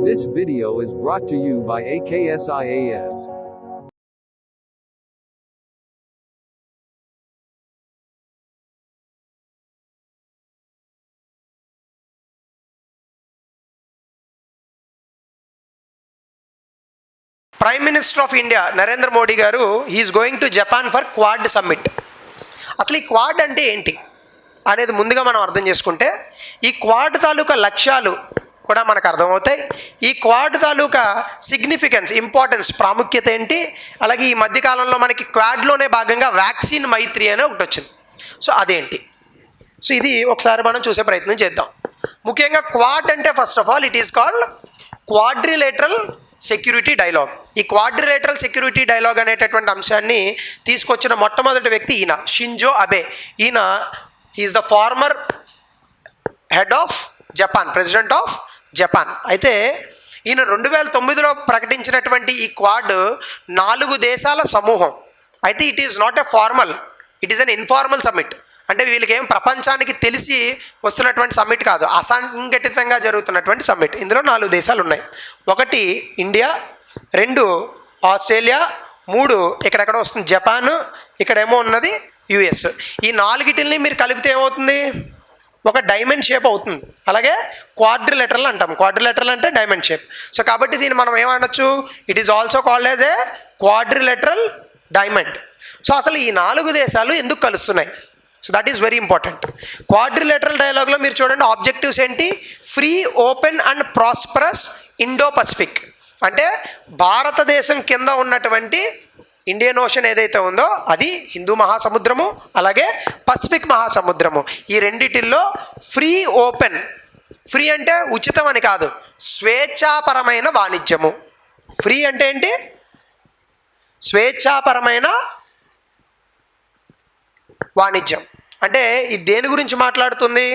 This video is brought to you by AKSIAS. Prime minister of India Narendra Modi garu he is going to Japan for quad summit. అసలు ఈ quad అంటే ఏంటి అనేది ముందుగా మనం అర్థం చేసుకుంటే, ఈ క్వాడ్ తాలూకా లక్ష్యాలు కూడా మనకు అర్థమవుతాయి. ఈ క్వాడ్ తాలూకా సిగ్నిఫికెన్స్, ఇంపార్టెన్స్, ప్రాముఖ్యత ఏంటి, అలాగే ఈ మధ్యకాలంలో మనకి క్వాడ్లోనే భాగంగా వ్యాక్సిన్ మైత్రి అనే ఒకటి వచ్చింది. సో అదేంటి, సో ఇది ఒకసారి మనం చూసే ప్రయత్నం చేద్దాం. ముఖ్యంగా క్వాడ్ అంటే first of all it is called quadrilateral security dialogue. ఈ క్వాడ్రిలేటరల్ సెక్యూరిటీ డైలాగ్ అనేటటువంటి అంశాన్ని తీసుకొచ్చిన మొట్టమొదటి వ్యక్తి ఈయన షింజో అబే. ఈయన is the former head of Japan, president of Japan. అయితే ఈయన 2009లో ప్రకటించినటువంటి ఈ క్వాడ్ 4 దేశాల సమూహం. అయితే it is not a formal, it is an informal summit. అంటే వీళ్ళకి ఏం ప్రపంచానికి తెలిసి వస్తున్నటువంటి సమ్మిట్ కాదు, అసంఘటితంగా జరుగుతున్నటువంటి సమ్మిట్. ఇందులో 4 దేశాలు ఉన్నాయి. 1 ఇండియా, 2 ఆస్ట్రేలియా, 3 ఇక్కడెక్కడ వస్తుంది జపాన్, ఇక్కడేమో ఉన్నది యుఎస్. ఈ 4టిని మీరు కలిపితే ఏమవుతుంది, ఒక డైమండ్ షేప్ అవుతుంది. అలాగే క్వాడ్రిలేటరల్ అంటాం. క్వాడ్రిలేటరల్ అంటే డైమండ్ షేప్. సో కాబట్టి దీన్ని మనం ఏమనొచ్చు, it is also called as a quadrilateral diamond. So అసలు ఈ 4 దేశాలు ఎందుకు కలుస్తున్నాయి, so that is very important. Quadrilateral డైలాగ్లో మీరు చూడండి, ఆబ్జెక్టివ్స్ ఏంటి, free, open and prosperous Indo Pacific. అంటే భారతదేశం కింద ఉన్నటువంటి ఇండియన్ ఓషన్ ఏదైతే ఉందో అది హిందూ మహాసముద్రము, అలాగే పసిఫిక్ మహాసముద్రము. ఈ రెండిటిల్లో ఫ్రీ, ఓపెన్, ఫ్రీ అంటే ఉచితం అని కాదు, స్వేచ్ఛాపరమైన వాణిజ్యము. ఫ్రీ అంటే ఏంటి, స్వేచ్ఛాపరమైన వాణిజ్యం. అంటే ఇది దేని గురించి మాట్లాడుతుంది,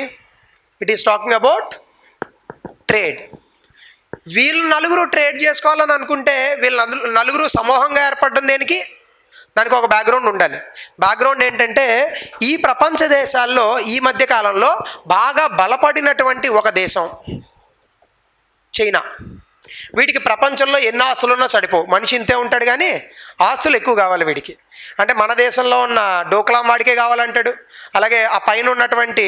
it is talking about trade. వీళ్ళు 4 ట్రేడ్ చేసుకోవాలని అనుకుంటే వీళ్ళు 4 సమూహంగా ఏర్పడడం దేనికి, దానికి ఒక బ్యాక్గ్రౌండ్ ఉండాలి. బ్యాక్గ్రౌండ్ ఏంటంటే, ఈ ప్రపంచ దేశాల్లో ఈ మధ్య కాలంలో బాగా బలపడినటువంటి ఒక దేశం చైనా. వీడికి ప్రపంచంలో ఎన్ని ఆస్తులున్నా సరిపోవు, మనిషి ఇంతే ఉంటాడు కానీ ఆస్తులు ఎక్కువ కావాలి వీడికి. అంటే మన దేశంలో ఉన్న డోక్లాం వాడికే కావాలంటాడు. అలాగే ఆ పైన ఉన్నటువంటి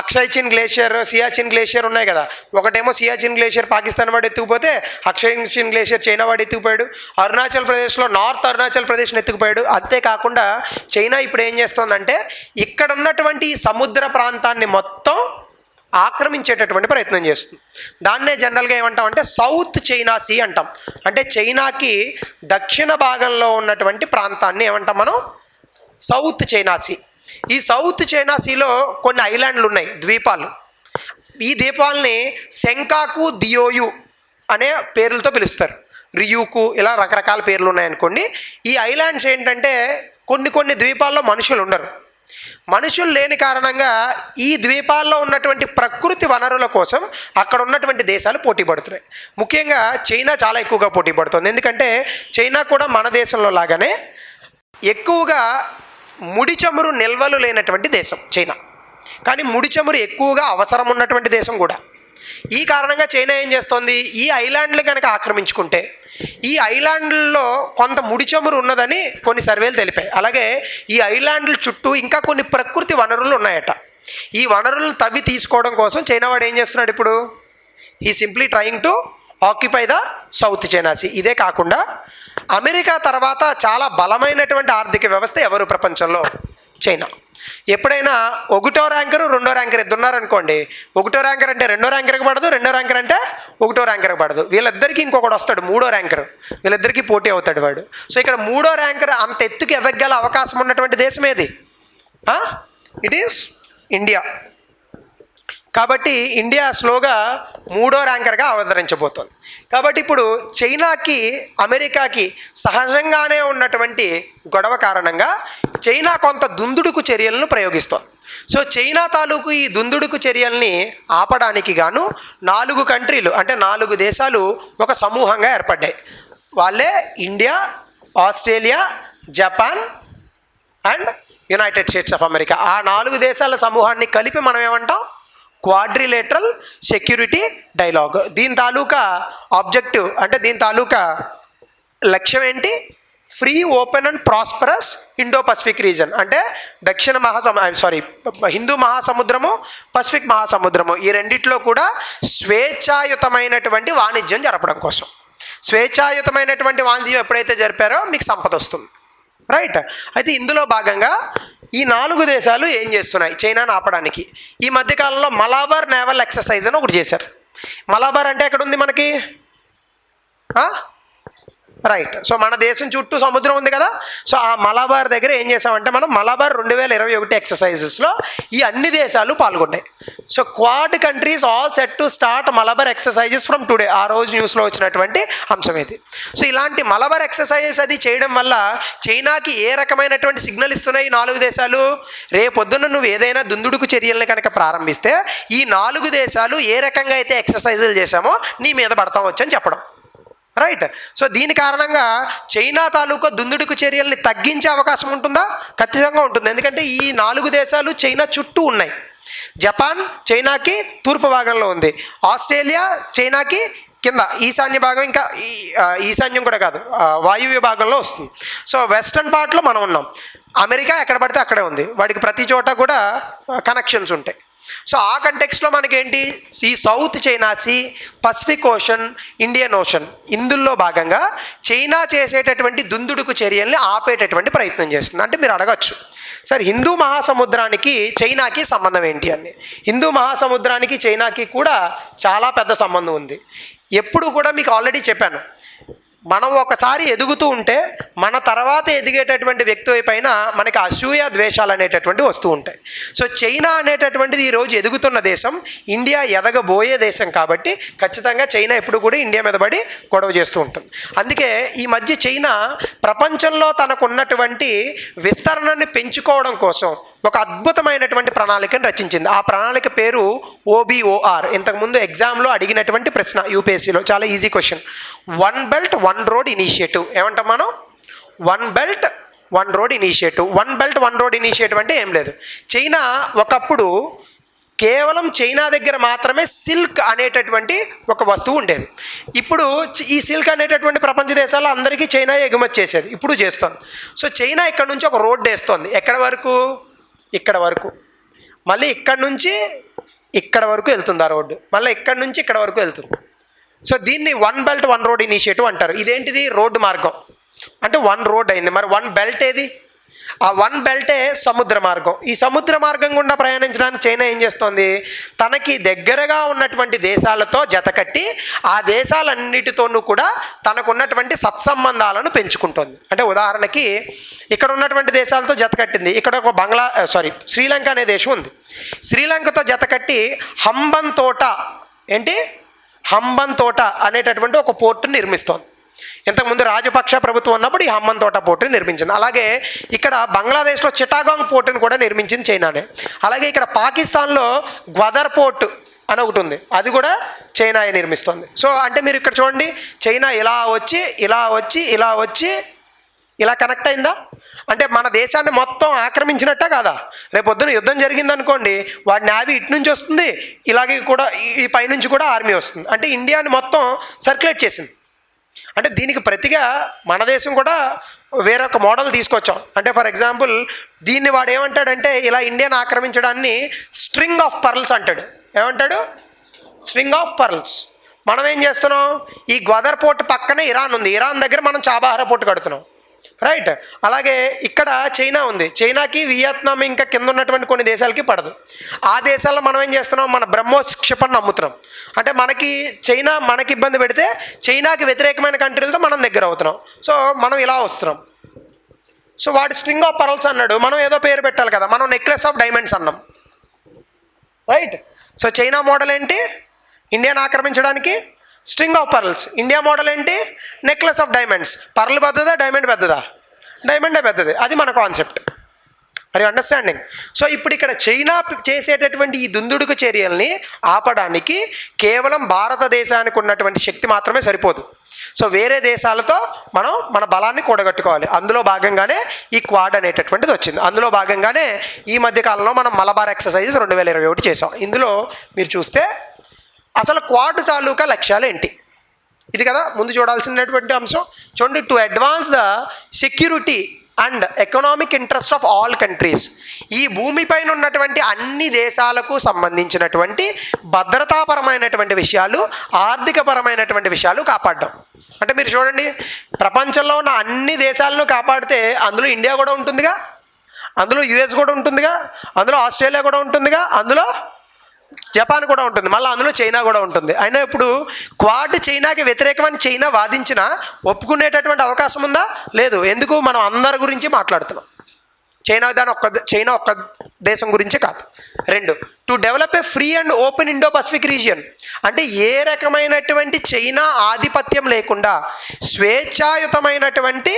అక్షయ్ చిన్ గ్లేషియర్, సియాచిన్ గ్లేషియర్ ఉన్నాయి కదా, ఒకటేమో సియాచిన్ గ్లేషియర్ పాకిస్తాన్ వాడు ఎత్తుకుపోతే అక్షయ్ చిన్ గ్లేషియర్ చైనా వాడు ఎత్తుకుపోయాడు. అరుణాచల్ ప్రదేశ్లో నార్త్ అరుణాచల్ ప్రదేశ్ని ఎత్తుకుపోయాడు. అంతేకాకుండా చైనా ఇప్పుడు ఏం చేస్తోందంటే ఇక్కడ ఉన్నటువంటి ఈ సముద్ర ప్రాంతాన్ని మొత్తం ఆక్రమించేటటువంటి ప్రయత్నం చేస్తుంది. దాన్నే జనరల్గా ఏమంటాం అంటే సౌత్ చైనా సీ అంటాం. అంటే చైనాకి దక్షిణ భాగంలో ఉన్నటువంటి ప్రాంతాన్ని ఏమంటాం మనం, సౌత్ చైనా సీ. ఈ సౌత్ చైనా సీలో కొన్ని ఐలాండ్లు ఉన్నాయి, ద్వీపాలు. ఈ ద్వీపాలని సెంకాకు, దియోయు అనే పేర్లతో పిలుస్తారు, రియూకు, ఇలా రకరకాల పేర్లు ఉన్నాయనుకోండి. ఈ ఐలాండ్స్ ఏంటంటే కొన్ని ద్వీపాల్లో మనుషులు ఉండరు. మనుషులు లేని కారణంగా ఈ ద్వీపాల్లో ఉన్నటువంటి ప్రకృతి వనరుల కోసం అక్కడ ఉన్నటువంటి దేశాలు పోటీ పడుతున్నాయి. ముఖ్యంగా చైనా చాలా ఎక్కువగా పోటీ పడుతుంది. ఎందుకంటే చైనా కూడా మన దేశంలో లాగానే ఎక్కువగా ముడి చమురు నిల్వలు లేనటువంటి దేశం చైనా, కానీ ముడి చమురు ఎక్కువగా అవసరం ఉన్నటువంటి దేశం కూడా. ఈ కారణంగా చైనా ఏం చేస్తోంది, ఈ ఐలాండ్లు కనుక ఆక్రమించుకుంటే, ఈ ఐలాండ్లలో కొంత ముడి చమురు ఉన్నదని కొన్ని సర్వేలు తెలిపాయి. అలాగే ఈ ఐలాండ్ల చుట్టూ ఇంకా కొన్ని ప్రకృతి వనరులు ఉన్నాయట. ఈ వనరులను తవ్వి తీసుకోవడం కోసం చైనా వాడు ఏం చేస్తున్నాడు ఇప్పుడు, he simply trying to occupy the South China Sea. ఇదే కాకుండా అమెరికా తర్వాత చాలా బలమైనటువంటి ఆర్థిక వ్యవస్థ ఎవరు ప్రపంచంలో, చైనా. ఎప్పుడైనా 1వ ర్యాంకరు 2వ ర్యాంకర్ ఇద్దరున్నారనుకోండి, 1వ ర్యాంకర్ అంటే 2వ ర్యాంకర్కి పడదు, 2వ ర్యాంకర్ అంటే 1వ ర్యాంకర్కి పడదు. వీళ్ళిద్దరికీ ఇంకొకటి వస్తాడు 3వ ర్యాంకర్, వీళ్ళిద్దరికీ పోటీ అవుతాడు వాడు. సో ఇక్కడ 3వ ర్యాంకర్ అంత ఎత్తుకి ఎదగగల అవకాశం ఉన్నటువంటి దేశం ఏది, ఇట్ ఈస్ ఇండియా. కాబట్టి ఇండియా స్లోగా 3వ ర్యాంకర్గా అవతరించబోతోంది. కాబట్టి ఇప్పుడు చైనాకి అమెరికాకి సహజంగానే ఉన్నటువంటి గొడవ కారణంగా చైనా కొంత దుందుడుకు చర్యలను ప్రయోగిస్తోంది. సో చైనా తాలూకు ఈ దుందుడుకు చర్యల్ని ఆపడానికి గాను 4 కంట్రీలు, అంటే 4 దేశాలు ఒక సమూహంగా ఏర్పడ్డాయి. వాళ్ళే India, Australia, Japan and United states of America. ఆ 4 దేశాల సమూహాన్ని కలిపి మనం ఏమంటాం, క్వాడ్రిలేటరల్ సెక్యూరిటీ డైలాగ్. దీని తాలూకా ఆబ్జెక్టివ్ అంటే దీని తాలూకా లక్ష్యం ఏంటి? Free, open and prosperous Indo Pacific reason. అంటే హిందూ మహాసముద్రము, పసిఫిక్ మహాసముద్రము ఈ రెండిట్లో కూడా స్వేచ్ఛాయుతమైనటువంటి వాణిజ్యం జరపడం కోసం. స్వేచ్ఛాయుతమైనటువంటి వాణిజ్యం ఎప్పుడైతే జరిపారో మీకు సంపద వస్తుంది, రైట్? అయితే ఇందులో భాగంగా ఈ 4 దేశాలు ఏం చేస్తున్నాయి చైనాను ఆపడానికి? ఈ మధ్యకాలంలో మలాబార్ నేవల్ ఎక్సర్సైజ్ అని ఒకటి చేశారు. మలాబార్ అంటే ఎక్కడ ఉంది మనకి? రైట్. సో మన దేశం చుట్టూ సముద్రం ఉంది కదా. సో ఆ మలాబార్ దగ్గర ఏం చేసామంటే మనం మలాబార్ 2021 ఎక్సర్సైజెస్లో ఈ అన్ని దేశాలు పాల్గొన్నాయి. So quad countries all set to start Malabar exercises from today. ఆ రోజు న్యూస్లో వచ్చినటువంటి అంశం ఇది. సో ఇలాంటి మలబార్ ఎక్సర్సైజెస్ అది చేయడం వల్ల చైనాకి ఏ రకమైనటువంటి సిగ్నల్ ఇస్తున్నాయి ఈ 4 దేశాలు? రేపొద్దున నువ్వు ఏదైనా దుందుడుకు చర్యలను కనుక ప్రారంభిస్తే ఈ 4 దేశాలు ఏ రకంగా అయితే ఎక్సర్సైజులు చేశామో నీ మీద పడతాం వచ్చని చెప్పడం, రైట్? సో దీని కారణంగా చైనా తాలూకా దుందుడుకు చర్యల్ని తగ్గించే అవకాశం ఉంటుందా? ఖచ్చితంగా ఉంటుంది. ఎందుకంటే ఈ 4 దేశాలు చైనా చుట్టూ ఉన్నాయి. జపాన్ చైనాకి తూర్పు భాగంలో ఉంది, ఆస్ట్రేలియా చైనాకి కింద ఈశాన్య భాగం, ఇంకా ఈశాన్యం కూడా కాదు వాయువ్య భాగంలో వస్తుంది. సో వెస్టర్న్ పార్ట్లో మనం ఉన్నాం. అమెరికా ఎక్కడ పడితే అక్కడే ఉంది, వాడికి ప్రతి చోట కూడా కనెక్షన్స్ ఉంటాయి. సో ఆ కంటెక్స్లో మనకేంటి, ఈ South China Sea, Pacific Ocean, Indian Ocean ఇందులో భాగంగా చైనా చేసేటటువంటి దుందుడుకు చర్యల్ని ఆపేటటువంటి ప్రయత్నం చేస్తుంది. అంటే మీరు అడగచ్చు, సార్ హిందూ మహాసముద్రానికి చైనాకి సంబంధం ఏంటి అని. హిందూ మహాసముద్రానికి చైనాకి కూడా చాలా పెద్ద సంబంధం ఉంది. ఎప్పుడు కూడా మీకు ఆల్రెడీ చెప్పాను, మనం ఒకసారి ఎదుగుతూ ఉంటే మన తర్వాత ఎదిగేటటువంటి వ్యక్తి పైన మనకి అసూయ ద్వేషాలు అనేటటువంటి వస్తూ ఉంటాయి. సో చైనా అనేటటువంటిది ఈరోజు ఎదుగుతున్న దేశం, ఇండియా ఎదగబోయే దేశం కాబట్టి ఖచ్చితంగా చైనా ఎప్పుడు కూడా ఇండియా మీద పడి గొడవ చేస్తూ ఉంటుంది. అందుకే ఈ మధ్య చైనా ప్రపంచంలో తనకున్నటువంటి విస్తరణని పెంచుకోవడం కోసం ఒక అద్భుతమైనటువంటి ప్రణాళికను రచించింది. ఆ ప్రణాళిక పేరు OBOR. ఇంతకుముందు ఎగ్జామ్లో అడిగినటువంటి ప్రశ్న యూపీఎస్సీలో, చాలా easy question. 1 belt 1 road initiative. ఏమంటాం మనం? 1 belt 1 road initiative. 1 belt 1 road initiative అంటే ఏం లేదు. చైనా ఒకప్పుడు కేవలం చైనా దగ్గర మాత్రమే సిల్క్ అనేటటువంటి ఒక వస్తువు ఉండేది. ఇప్పుడు ఈ సిల్క్ అనేటటువంటి ప్రపంచ దేశాల్లో అందరికీ చైనా ఎగుమతి చేసేది, ఇప్పుడు చేస్తుంది. సో చైనా ఇక్కడ నుంచి ఒక రోడ్డు వేస్తుంది. ఎక్కడ వరకు? ఇక్కడ వరకు. మళ్ళీ ఇక్కడ నుంచి ఇక్కడ వరకు వెళ్తుంది ఆ రోడ్డు, మళ్ళీ ఇక్కడ నుంచి ఇక్కడ వరకు వెళ్తుంది. సో దీన్ని 1 బెల్ట్ 1 రోడ్ ఇనిషియేటివ్ అంటారు. ఇదేంటిది? రోడ్డు మార్గం. అంటే 1 రోడ్ అయింది. మరి 1 బెల్ట్ ఏది? ఆ 1 బెల్టే సముద్ర మార్గం. ఈ సముద్ర మార్గం గుండా ప్రయాణించడానికి చైనా ఏం చేస్తోంది, తనకి దగ్గరగా ఉన్నటువంటి దేశాలతో జతకట్టి ఆ దేశాలన్నిటితోనూ కూడా తనకున్నటువంటి సత్సంబంధాలను పెంచుకుంటుంది. అంటే ఉదాహరణకి ఇక్కడ ఉన్నటువంటి దేశాలతో జతకట్టింది. ఇక్కడ ఒక శ్రీలంక అనే దేశం ఉంది. శ్రీలంకతో జతకట్టి హంబన్ తోట అనేటటువంటి ఒక పోర్టును నిర్మిస్తోంది. ఇంతకుముందు రాజపక్ష ప్రభుత్వం ఉన్నప్పుడు ఈ హంబన్ తోట పోర్టుని నిర్మించింది. అలాగే ఇక్కడ బంగ్లాదేశ్లో చిటాగాంగ్ పోర్టుని కూడా నిర్మించింది చైనానే. అలాగే ఇక్కడ పాకిస్తాన్లో గ్వదర్ పోర్ట్ అని ఒకటి ఉంది, అది కూడా చైనాయే నిర్మిస్తుంది. సో అంటే మీరు ఇక్కడ చూడండి, చైనా ఇలా వచ్చి ఇలా వచ్చి ఇలా వచ్చి ఇలా కనెక్ట్ అయిందా? అంటే మన దేశాన్ని మొత్తం ఆక్రమించినట్టే కాదా? రేపొద్దున యుద్ధం జరిగిందనుకోండి, వాడి నావీ ఇటు నుంచి వస్తుంది, ఇలాగే కూడా ఈ పైనుంచి కూడా ఆర్మీ వస్తుంది. అంటే ఇండియాని మొత్తం సర్క్యులేట్ చేసింది. అంటే దీనికి ప్రతిగా మన దేశం కూడా వేరొక మోడల్ తీసుకొచ్చాం. అంటే ఫర్ ఎగ్జాంపుల్ దీన్ని వాడు ఏమంటాడంటే, ఇలా ఇండియాని ఆక్రమించడాన్ని స్ట్రింగ్ ఆఫ్ పర్ల్స్ అంటాడు. ఏమంటాడు? String of pearls. మనం ఏం చేస్తున్నాం, ఈ గ్వదర్ పోర్ట్ పక్కనే ఇరాన్ ఉంది, ఇరాన్ దగ్గర మనం చాబహార్ పోర్ట్ కడుతున్నాం, రైట్? అలాగే ఇక్కడ చైనా ఉంది, చైనాకి వియత్నాం ఇంకా కింద ఉన్నటువంటి కొన్ని దేశాలకి పడదు. ఆ దేశాల్లో మనం ఏం చేస్తున్నాం, మన బ్రహ్మోస్ క్షిపణిని అమ్ముతున్నాం. అంటే చైనా మనకి ఇబ్బంది పెడితే చైనాకి వ్యతిరేకమైన కంట్రీలతో మనం దగ్గర అవుతున్నాం. సో మనం ఇలా వస్తున్నాం. సో వాడు స్ట్రింగ్ ఆఫ్ పర్ల్స్ అన్నాడు, మనం ఏదో పేరు పెట్టాలి కదా, మనం నెక్లెస్ ఆఫ్ డైమండ్స్ అన్నాం, రైట్? సో చైనా మోడల్ ఏంటి, ఇండియాని ఆక్రమించడానికి string of pearls. India model ఏంటి, నెక్లెస్ ఆఫ్ డైమండ్స్. పర్ల్ పెద్దదా, డైమండ్ పెద్దదా? డైమండే పెద్దది. అది మన కాన్సెప్ట్. మరి అండర్స్టాండింగ్? సో ఇప్పుడు ఇక్కడ చైనా చేసేటటువంటి ఈ దుందుడుకు చర్యల్ని ఆపడానికి కేవలం భారతదేశానికి ఉన్నటువంటి శక్తి మాత్రమే సరిపోదు. సో వేరే దేశాలతో మనం మన బలాన్ని కూడగట్టుకోవాలి. అందులో భాగంగానే ఈ క్వాడ్ అనేటటువంటిది వచ్చింది. అందులో భాగంగానే ఈ మధ్య కాలంలో మనం మలబార్ ఎక్సర్సైజ్ 2021 చేసాం. ఇందులో మీరు చూస్తే అసలు క్వాడ్ తాలూకా లక్ష్యాలు ఏంటి, ఇది కదా ముందు చూడాల్సినటువంటి అంశం. చూడండి, to advance the security and economic interest of all countries. ఈ భూమిపైన ఉన్నటువంటి అన్ని దేశాలకు సంబంధించినటువంటి భద్రతాపరమైనటువంటి విషయాలు, ఆర్థికపరమైనటువంటి విషయాలు కాపాడడం. అంటే మీరు చూడండి, ప్రపంచంలో ఉన్న అన్ని దేశాలను కాపాడితే అందులో ఇండియా కూడా ఉంటుందిగా, అందులో యుఎస్ కూడా ఉంటుందిగా, అందులో ఆస్ట్రేలియా కూడా ఉంటుందిగా, అందులో జపాన్ కూడా ఉంటుంది, మళ్ళీ అందులో చైనా కూడా ఉంటుంది. అయినా ఇప్పుడు క్వాడ్ చైనాకి వ్యతిరేకమని చైనా వాదించినా ఒప్పుకునేటటువంటి అవకాశం ఉందా? లేదు. ఎందుకు? మనం అందరి గురించి మాట్లాడుతున్నాం. చైనా ఒక్క దేశం గురించే కాదు. 2, to develop A free and open Indo Pacific region. అంటే ఏ రకమైనటువంటి చైనా ఆధిపత్యం లేకుండా స్వేచ్ఛాయుతమైనటువంటి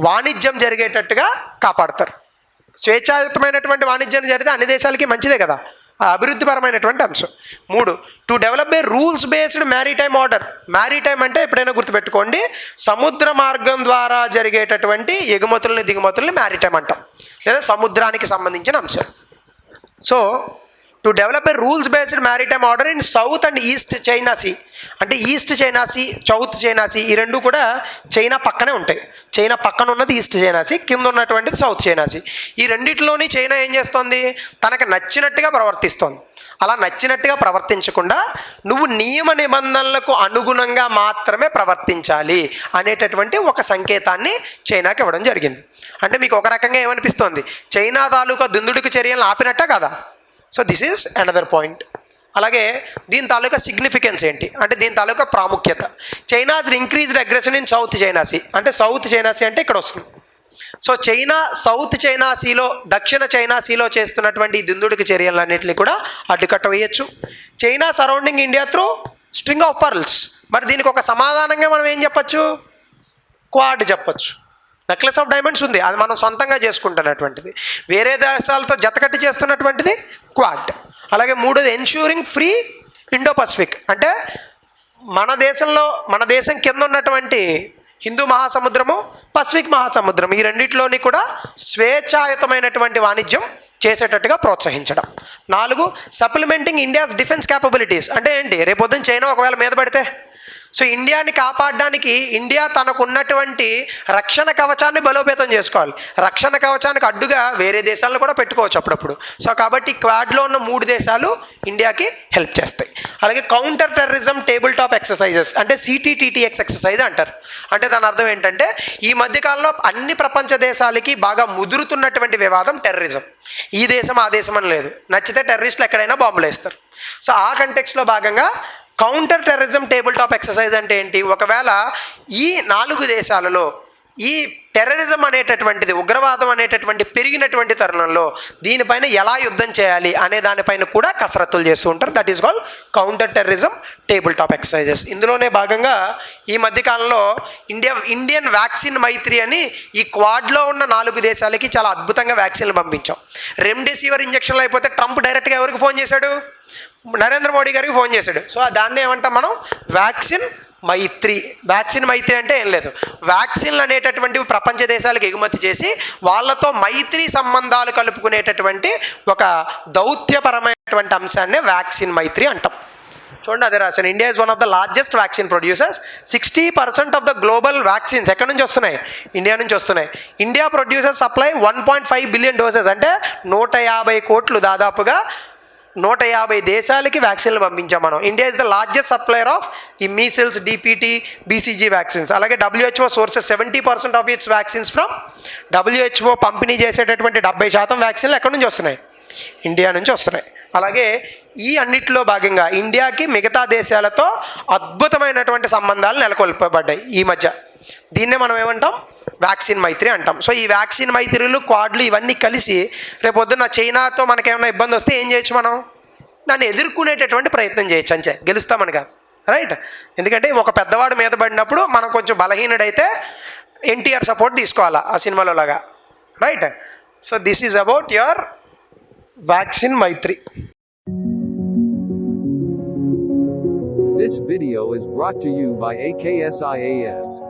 వాణిజ్యం జరిగేటట్టుగా కాపాడతారు. స్వేచ్ఛాయుతమైనటువంటి వాణిజ్యం జరిగితే అన్ని దేశాలకి మంచిదే కదా, అభివృద్ధిపరమైనటువంటి అంశం. 3, to develop a rules based maritime order. Maritime అంటే ఎప్పుడైనా గుర్తుపెట్టుకోండి, సముద్ర మార్గం ద్వారా జరిగేటటువంటి ఎగుమతుల్ని దిగుమతుల్ని మ్యారిటైమ్ అంటాం, లేదా సముద్రానికి సంబంధించిన అంశం. So to develop a rules based maritime order in south and east China sea. అంటే east China sea, south China sea, ఈ రెండు కూడా చైనా పక్కనే ఉంటాయి. చైనా పక్కన ఉన్నది ఈస్ట్ చైనా సీ, కింద ఉన్నటువంటిది సౌత్ చైనా సీ. ఈ రెండిట్లోని చైనా ఏం చేస్తోంది? తనకు నచ్చినట్టుగా ప్రవర్తిస్తోంది. అలా నచ్చినట్టుగా ప్రవర్తించకుండా నువ్వు నియమ నిబంధనలకు అనుగుణంగా మాత్రమే ప్రవర్తించాలి అనేటటువంటి ఒక సంకేతాన్ని చైనాకి ఇవ్వడం జరిగింది. అంటే మీకు ఒక రకంగా ఏమనిపిస్తోంది? చైనా తాలూకా దుందుడుకు చర్యలను ఆపినట్టే కదా. So this is another point. అలాగే దీని తాలూకా సిగ్నిఫికెన్స్ ఏంటి అంటే దీని తాలూకా ప్రాముఖ్యత. China's increased aggression in south China sea. అంటే సౌత్ చైనా సీ అంటే ఇక్కడ వస్తుంది. సో చైనా సౌత్ చైనా సీలో, దక్షిణ చైనా సీలో చేస్తున్నటువంటి దుందుడుకు చర్యలన్నింటినీ కూడా అడ్డుకట్ట వేయచ్చు. China surrounding India through string of pearls. మరి దీనికి ఒక సమాధానంగా మనం ఏం చెప్పచ్చు? క్వాడ్ చెప్పచ్చు. నెక్లెస్ ఆఫ్ డైమండ్స్ ఉంది, అది మనం సొంతంగా చేసుకుంటున్నటువంటిది. వేరే దేశాలతో జతకట్టి చేస్తున్నటువంటిది క్వాడ్. అలాగే 3వది ఎన్ష్యూరింగ్ ఫ్రీ ఇండో పసిఫిక్. అంటే మన దేశం కింద ఉన్నటువంటి హిందూ మహాసముద్రము, పసిఫిక్ మహాసముద్రం, ఈ రెండింటిలోని కూడా స్వేచ్ఛాయుతమైనటువంటి వాణిజ్యం చేసేటట్టుగా ప్రోత్సహించడం. 4, సప్లిమెంటింగ్ ఇండియాస్ డిఫెన్స్ క్యాపబిలిటీస్. అంటే ఏంటి? రేపొద్దున చైనా ఒకవేళ మీద పడితే, సో ఇండియాని కాపాడడానికి ఇండియా తనకు ఉన్నటువంటి రక్షణ కవచాన్ని బలోపేతం చేసుకోవాలి. రక్షణ కవచానికి అడ్డుగా వేరే దేశాలను కూడా పెట్టుకోవచ్చు అప్పుడప్పుడు. సో కాబట్టి క్వాడ్లో ఉన్న 3 దేశాలు ఇండియాకి హెల్ప్ చేస్తాయి. అలాగే counter terrorism table top exercises, అంటే CTTTX ఎక్సర్సైజ్ అంటారు. అంటే దాని అర్థం ఏంటంటే ఈ మధ్యకాలంలో అన్ని ప్రపంచ దేశాలకి బాగా ముదురుతున్నటువంటి వివాదం టెర్రరిజం. ఈ దేశం ఆ దేశం అని లేదు, నచ్చితే టెర్రరిస్టులు ఎక్కడైనా బాంబులు వేస్తారు. సో ఆ కంటెక్స్లో భాగంగా counter terrorism table top exercise అంటే ఏంటి? ఒకవేళ ఈ 4 దేశాలలో ఈ టెర్రరిజం అనేటటువంటిది, ఉగ్రవాదం అనేటటువంటి పెరిగినటువంటి తరుణంలో దీనిపైన ఎలా యుద్ధం చేయాలి అనే దానిపైన కూడా కసరత్తులు చేస్తూ ఉంటారు. That is called counter terrorism table top exercises. ఇందులోనే భాగంగా ఈ మధ్యకాలంలో ఇండియన్ వ్యాక్సిన్ మైత్రి అని ఈ క్వాడ్లో ఉన్న 4 దేశాలకి చాలా అద్భుతంగా వ్యాక్సిన్లు పంపించాం. రెమ్డెసివిర్ ఇంజక్షన్లు అయిపోతే ట్రంప్ డైరెక్ట్గా ఎవరికి ఫోన్ చేశాడు? నరేంద్ర మోడీ గారికి ఫోన్ చేశాడు. సో దాన్ని ఏమంటాం మనం? వ్యాక్సిన్ మైత్రి. వ్యాక్సిన్ మైత్రి అంటే ఏం లేదు, వ్యాక్సిన్లు అనేటటువంటివి ప్రపంచ దేశాలకు ఎగుమతి చేసి వాళ్ళతో మైత్రి సంబంధాలు కలుపుకునేటటువంటి ఒక దౌత్యపరమైనటువంటి అంశాన్ని వ్యాక్సిన్ మైత్రి అంటాం. చూడండి, అదే రాశాను. India is one of the largest vaccine producers. 60% of the global vaccines ఎక్కడి నుంచి వస్తున్నాయి? ఇండియా నుంచి వస్తున్నాయి. India producers supply 1.5 billion doses. అంటే 150 కోట్లు, దాదాపుగా 150 దేశాలకి వ్యాక్సిన్లు పంపించాం మనం. India is the largest supplier of ఈ మీసిల్స్, DPT, BCG వ్యాక్సిన్స్. అలాగే WHO sources 70% of it's vaccines from WHO. పంపిణీ చేసేటటువంటి 70% వ్యాక్సిన్లు ఎక్కడి నుంచి వస్తున్నాయి? ఇండియా నుంచి వస్తున్నాయి. అలాగే ఈ అన్నిటిలో భాగంగా ఇండియాకి మిగతా దేశాలతో అద్భుతమైనటువంటి సంబంధాలు నెలకొల్పబడ్డాయి ఈ మధ్య. దీన్నే మనం ఏమంటాం? వ్యాక్సిన్ మైత్రి అంటాం. సో ఈ వ్యాక్సిన్ మైత్రులు, క్వాడ్లు ఇవన్నీ కలిసి రేపొద్దున చైనాతో మనకేమైనా ఇబ్బంది వస్తే ఏం చేయొచ్చు? మనం దాన్ని ఎదుర్కొనేటటువంటి ప్రయత్నం చేయొచ్చు, అంతే. గెలుస్తామని కాదు, రైట్? ఎందుకంటే ఒక పెద్దవాడు మీద పడినప్పుడు మనం కొంచెం బలహీనుడైతే NTR సపోర్ట్ తీసుకోవాలా ఆ సినిమాలో లాగా, right? So this is about your vaccine Maitri. This video is brought to you by AKSIAS.